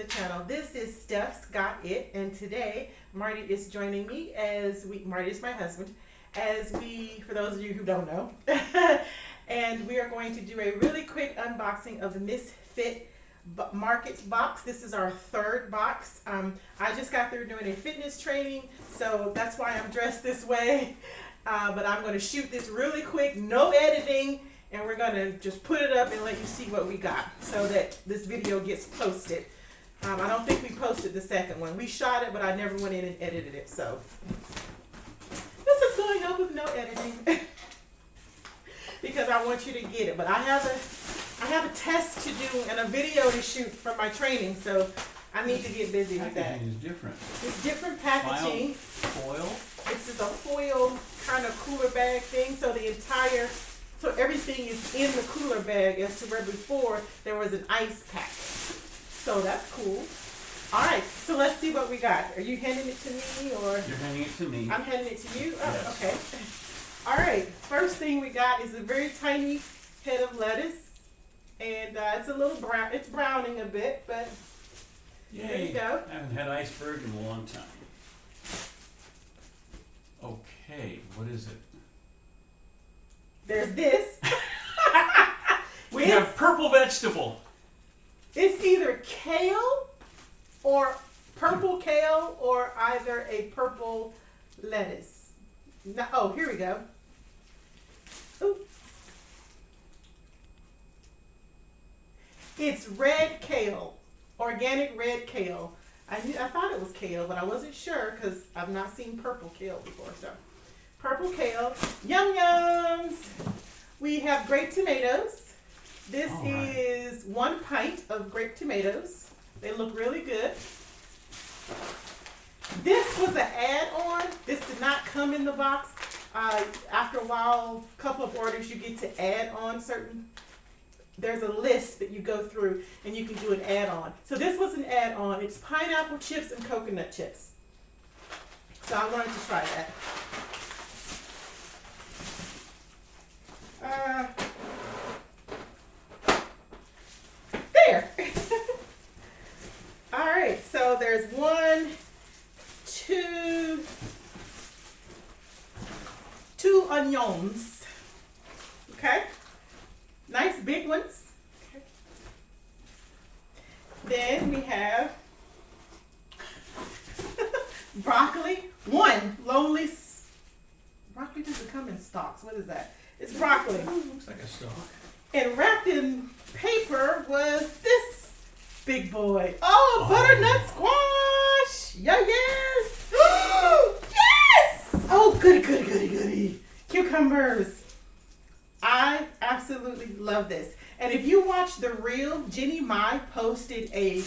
the channel. This is Stephsgotit, and today Marty is joining me Marty is my husband, for those of you who don't know, and we are going to do a really quick unboxing of the Misfit Market box. This is our third box. I just got through doing a fitness training, so that's why I'm dressed this way, but I'm going to shoot this really quick, no editing, and we're going to just put it up and let you see what we got so that this video gets posted. I don't think we posted the second one. We shot it, but I never went in and edited it. So this is going up with no editing because I want you to get it. But I have a test to do and a video to shoot for my training, so I need to get busy with that. Packaging is different. It's different packaging. Foil. This is a foil kind of cooler bag thing, so everything is in the cooler bag, as to where before there was an ice pack. So that's cool. All right, so let's see what we got. Are you handing it to me, or? You're handing it to me. I'm handing it to you? Oh, yes. Okay. All right, first thing we got is a very tiny head of lettuce. And it's a little brown, it's browning a bit, but Yay. There you go. I haven't had iceberg in a long time. Okay, what is it? there's this. We have purple vegetable. It's either kale or purple kale or either a purple lettuce. Now, oh, here we go. Ooh. It's red kale, organic red kale. I thought it was kale, but I wasn't sure because I've not seen purple kale before. So, purple kale, yum yums. We have grape tomatoes. This is 1 pint of grape tomatoes. They look really good. This was an add-on. This did not come in the box. After a while, a couple of orders, you get to add on certain. There's a list that you go through and you can do an add-on. So this was an add-on. It's pineapple chips and coconut chips. So I wanted to try that. There. All right, so there's 2 onions. Okay. Nice big ones. Okay. Then we have broccoli. Broccoli doesn't come in stalks. What is that? It's broccoli. Looks like a stalk. And wrapped in paper was this big boy. Oh, butternut squash. Yes. Yes. Oh, goody. Cucumbers. I absolutely love this. And if you watch the reel, Jenny Mai posted a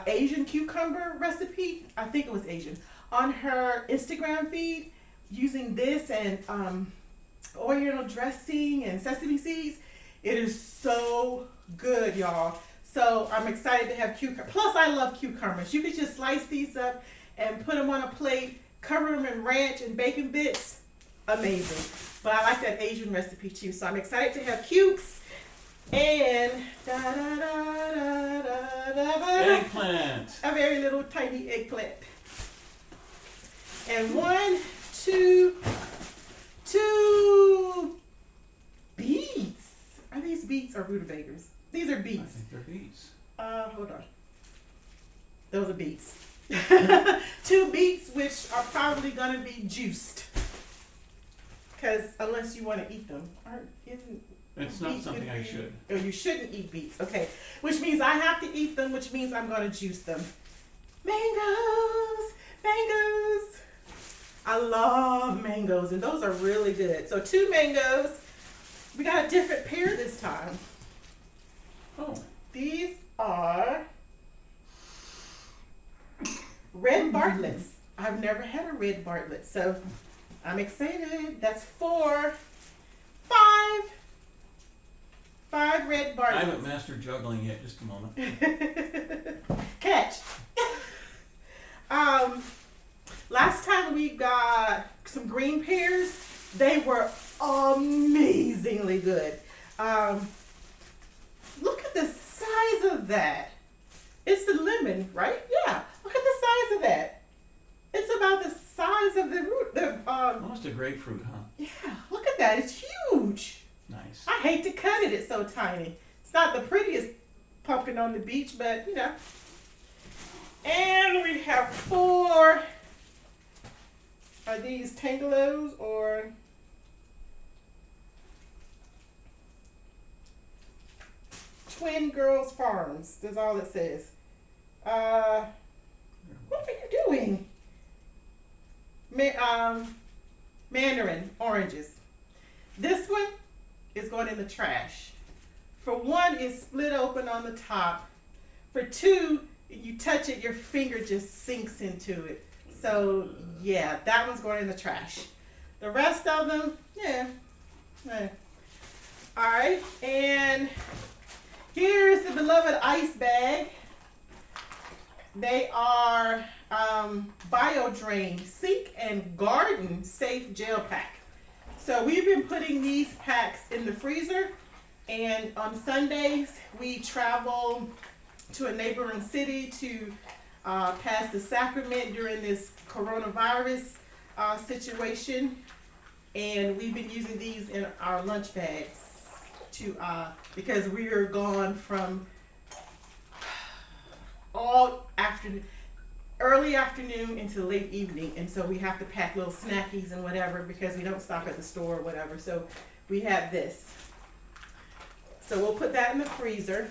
Asian cucumber recipe. I think it was Asian on her Instagram feed using this and oil dressing and sesame seeds. It is so good, y'all. So I'm excited to have cucumber. Plus, I love cucumbers. You could just slice these up and put them on a plate, cover them in ranch and bacon bits. Amazing. But I like that Asian recipe too. So I'm excited to have cukes and Eggplant. a very little tiny eggplant. And 2 beets. Are these beets or rutabagas? These are I beets. think they're beets. Hold on. Those are beets. 2 beets, which are probably gonna be juiced. Because unless you want to eat them, It's not something I should. Oh, you shouldn't eat beets. Okay, which means I have to eat them, which means I'm going to juice them. Mangoes. I love mangoes, and those are really good. So 2 mangoes. We got a different pair this time. Oh. These are red Bartletts. I've never had a red Bartlett, so I'm excited. That's 5 red Bartletts. I haven't mastered juggling yet. Just a moment. Catch. Last time we got some green pears. They were amazingly good. Look at the size of that. It's the lemon, right? Yeah. Look at the size of that. It's about the size of the root. Almost a grapefruit, huh? Yeah. Look at that. It's huge. Nice. I hate to cut it. It's so tiny. It's not the prettiest pumpkin on the beach, but you know. And we have 4. Are these Tangelos or Twin Girls Farms? That's all it says. What are you doing? Mandarin oranges. This one is going in the trash. For 1, it's split open on the top. For 2, you touch it, your finger just sinks into it. So yeah, that one's going in the trash. The rest of them, yeah. All right, and here's the beloved ice bag. They are BioDrain Sink and Garden Safe Gel Pack. So we've been putting these packs in the freezer, and on Sundays we travel to a neighboring city to pass the sacrament during this coronavirus situation, and we've been using these in our lunch bags to because we are gone from all afternoon, early afternoon into late evening, and so we have to pack little snackies and whatever because we don't stop at the store or whatever. So we have this. So we'll put that in the freezer.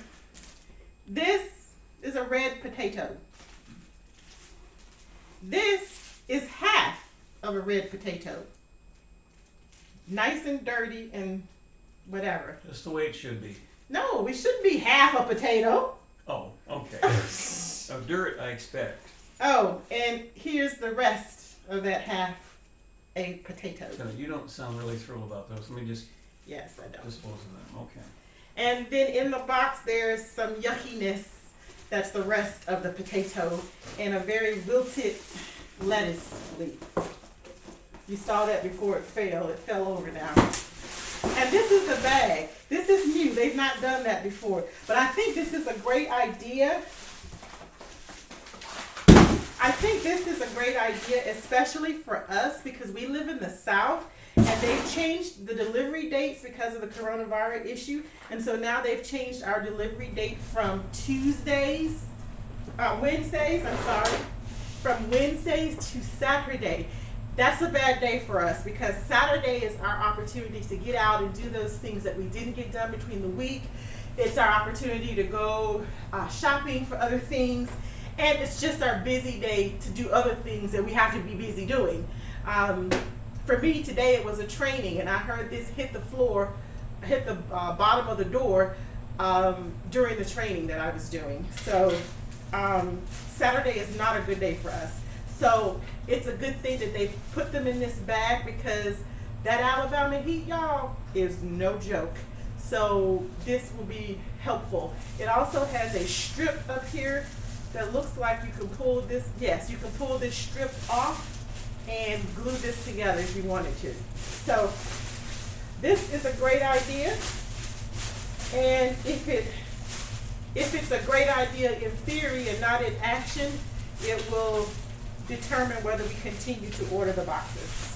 This is a red potato. This is half of a red potato. Nice and dirty and whatever. Just the way it should be. No, it shouldn't be half a potato. Oh, okay. Of dirt, I expect. Oh, and here's the rest of that half a potato. So you don't sound really thrilled about those. Let me just Yes, I don't. dispose of them. Okay. And then in the box there's some yuckiness. That's the rest of the potato, and a very wilted lettuce leaf. You saw that before it fell. It fell over now. And this is the bag. This is new. They've not done that before. But I think this is a great idea. I think this is a great idea, especially for us, because we live in the South, and they've changed the delivery dates because of the coronavirus issue. And so now they've changed our delivery date from Wednesdays, from Wednesdays to Saturday. That's a bad day for us because Saturday is our opportunity to get out and do those things that we didn't get done between the week. It's our opportunity to go shopping for other things. And it's just our busy day to do other things that we have to be busy doing. For me today, it was a training, and I heard this hit the bottom of the door during the training that I was doing. So Saturday is not a good day for us. So it's a good thing that they put them in this bag because that Alabama heat, y'all, is no joke. So this will be helpful. It also has a strip up here that looks like you can pull this. Yes, you can pull this strip off and glue this together if you wanted to. So this is a great idea, and if it's a great idea in theory and not in action, it will determine whether we continue to order the boxes.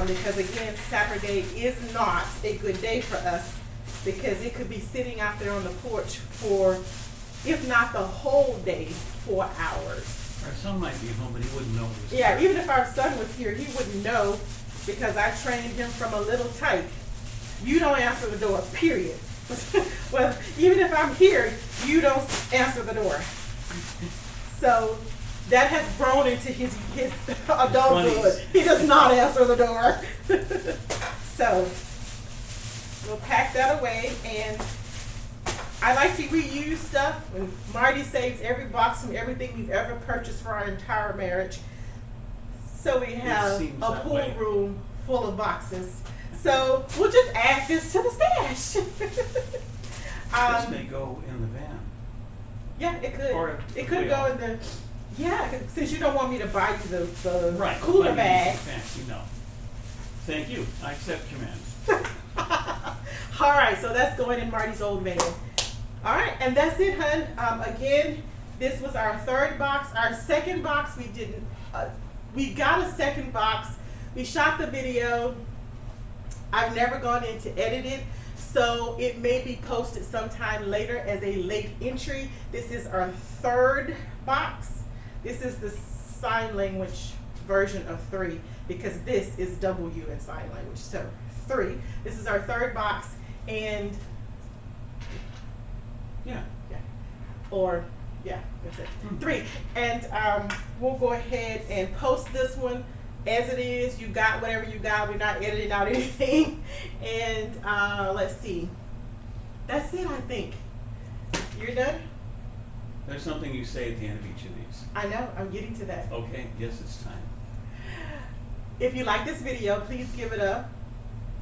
Because again, Saturday is not a good day for us because it could be sitting out there on the porch for, if not the whole day, 4 hours. Our son might be home, but he wouldn't know this. Yeah, even if our son was here, he wouldn't know because I trained him from a little tyke. You don't answer the door, period. Well, even if I'm here, you don't answer the door. So that has grown into his adulthood. He does not answer the door. So we'll pack that away, and I like to reuse stuff, and Marty saves every box from everything we've ever purchased for our entire marriage. So we have a pool room full of boxes. So we'll just add this to the stash. This may go in the van. Yeah, it could. Or it could go in the, yeah, since you don't want me to buy you the right, cooler bag. Fancy, no. Thank you. I accept command. All right, so that's going in Marty's old van. All right, and that's it, hun. Again, this was our third box. Our second box, we didn't. We got a second box. We shot the video. I've never gone in to edit it, so it may be posted sometime later as a late entry. This is our third box. This is the sign language version of 3 because this is W in sign language. So 3. This is our third box, and Yeah. that's it. 3. And we'll go ahead and post this one as it is. You got whatever you got. We're not editing out anything. And let's see. That's it, I think. You're done? There's something you say at the end of each of these. I know. I'm getting to that. Okay, yes, it's time. If you like this video, please give it a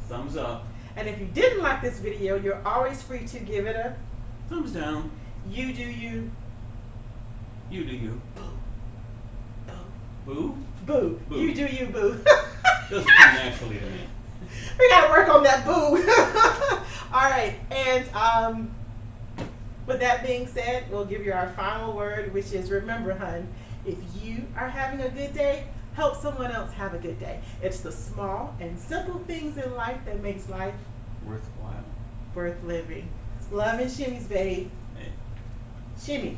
Thumbs up. And if you didn't like this video, you're always free to give it a Thumbs down. You do you. You do you. Boo. Boo? Boo. Boo. You do you, boo. Doesn't come naturally to me. We gotta work on that, boo. All right, and with that being said, we'll give you our final word, which is remember, hun, if you are having a good day, help someone else have a good day. It's the small and simple things in life that makes life Worthwhile. worth living. Love and shimmies, babe. Hey. Shimmy.